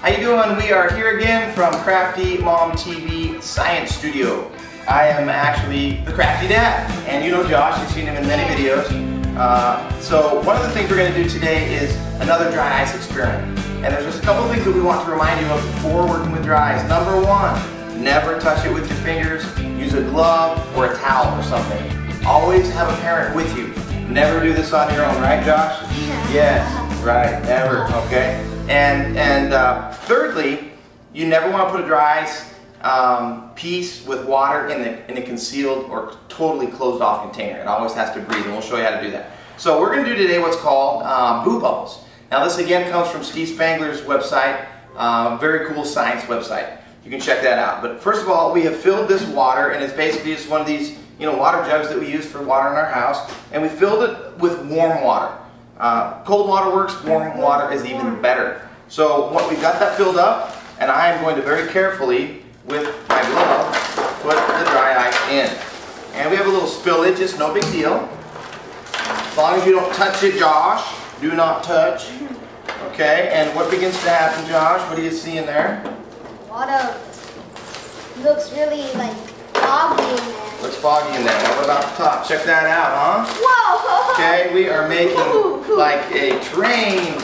How you doing? We are here again from Crafty Mom TV Science Studio. I am actually the Crafty Dad, and you know Josh, you've seen him in many videos. So one of the things we're going to do today is another dry ice experiment. And there's just a couple of things that we want to remind you of before working with dry ice. Number one, never touch it with your fingers. Use a glove or a towel or something. Always have a parent with you. Never do this on your own, right Josh? Yeah. Yes, right, never, okay? And thirdly, you never want to put a dry ice piece with water in a concealed or totally closed off container. It always has to breathe, and we'll show you how to do that. So we're going to do today what's called Boo Bubbles. Now this again comes from Steve Spangler's website, very cool science website. You can check that out. But first of all, we have filled this water, and it's basically just one of these water jugs that we use for water in our house, and we filled it with warm water. Cold water works, warm water is even better. So we've got that filled up, and I am going to very carefully, with my glove, put the dry ice in. And we have a little spillage, it's no big deal. As long as you don't touch it, Josh. Do not touch. Okay, and what begins to happen, Josh? What do you see in there? A lot of, looks really like foggy in there. Looks foggy in there. Now what about the top? Check that out, huh? Whoa! Okay, we are making like a train.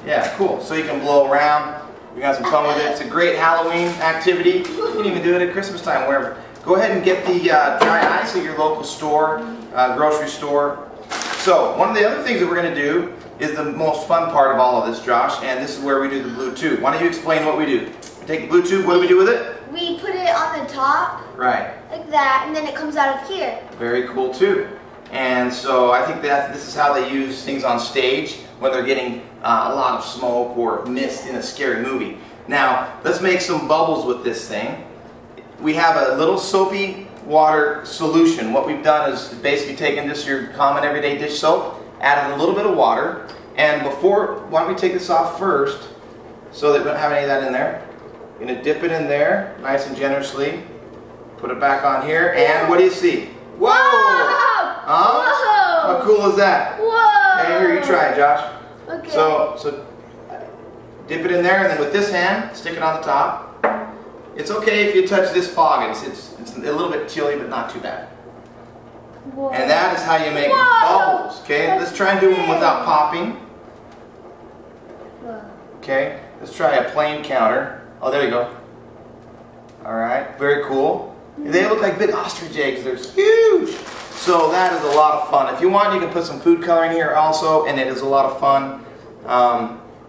Yeah, cool. So you can blow around. We got some fun with it. It's a great Halloween activity. You can even do it at Christmas time, wherever. Go ahead and get the dry ice at your local store, grocery store. So one of the other things that we're going to do is the most fun part of all of this, Josh, and this is where we do the blue tube. Why don't you explain what we do? We take the blue tube, what do we do with it? We put it on the top, right, like that, and then it comes out of here. Very cool too. And so I think that this is how they use things on stage when they're getting a lot of smoke or mist in a scary movie. Now, let's make some bubbles with this thing. We have a little soapy water solution. What we've done is basically taken just your common everyday dish soap, added a little bit of water, and why don't we take this off first so that we don't have any of that in there. You're going to dip it in there nice and generously, put it back on here, and what do you see? Whoa! Huh? Whoa! How cool is that? Whoa! Okay, here, you try it, Josh. Okay. So dip it in there, and then with this hand, stick it on the top. It's okay if you touch this fog. It's a little bit chilly, but not too bad. Whoa. And that is how you make Whoa. bubbles. Okay, let's try and do them without popping. Whoa. Okay, let's try a plain counter. Oh, there you go. All right, very cool. They look like big ostrich eggs. They're huge. So that is a lot of fun. If you want, you can put some food coloring here also, and it is a lot of fun.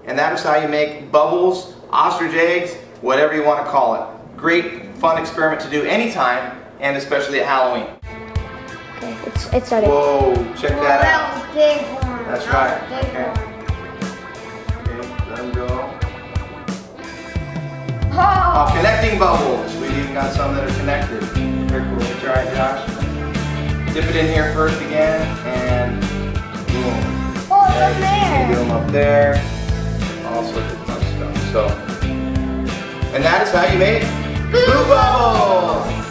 And that is how you make bubbles, ostrich eggs, whatever you want to call it. Great fun experiment to do anytime, and especially at Halloween. Okay, it started. Whoa, check that out. That was a big one. That's That right. was a big Okay. one. Okay, let them go. Oh. Connecting bubbles. We've even got some that are connected. Very cool. Let's try it, Josh. Dip it in here first again, and boom. Oh, it's up there. Do them up there. All sorts of fun stuff. So, and that is how you make Boo Bubbles!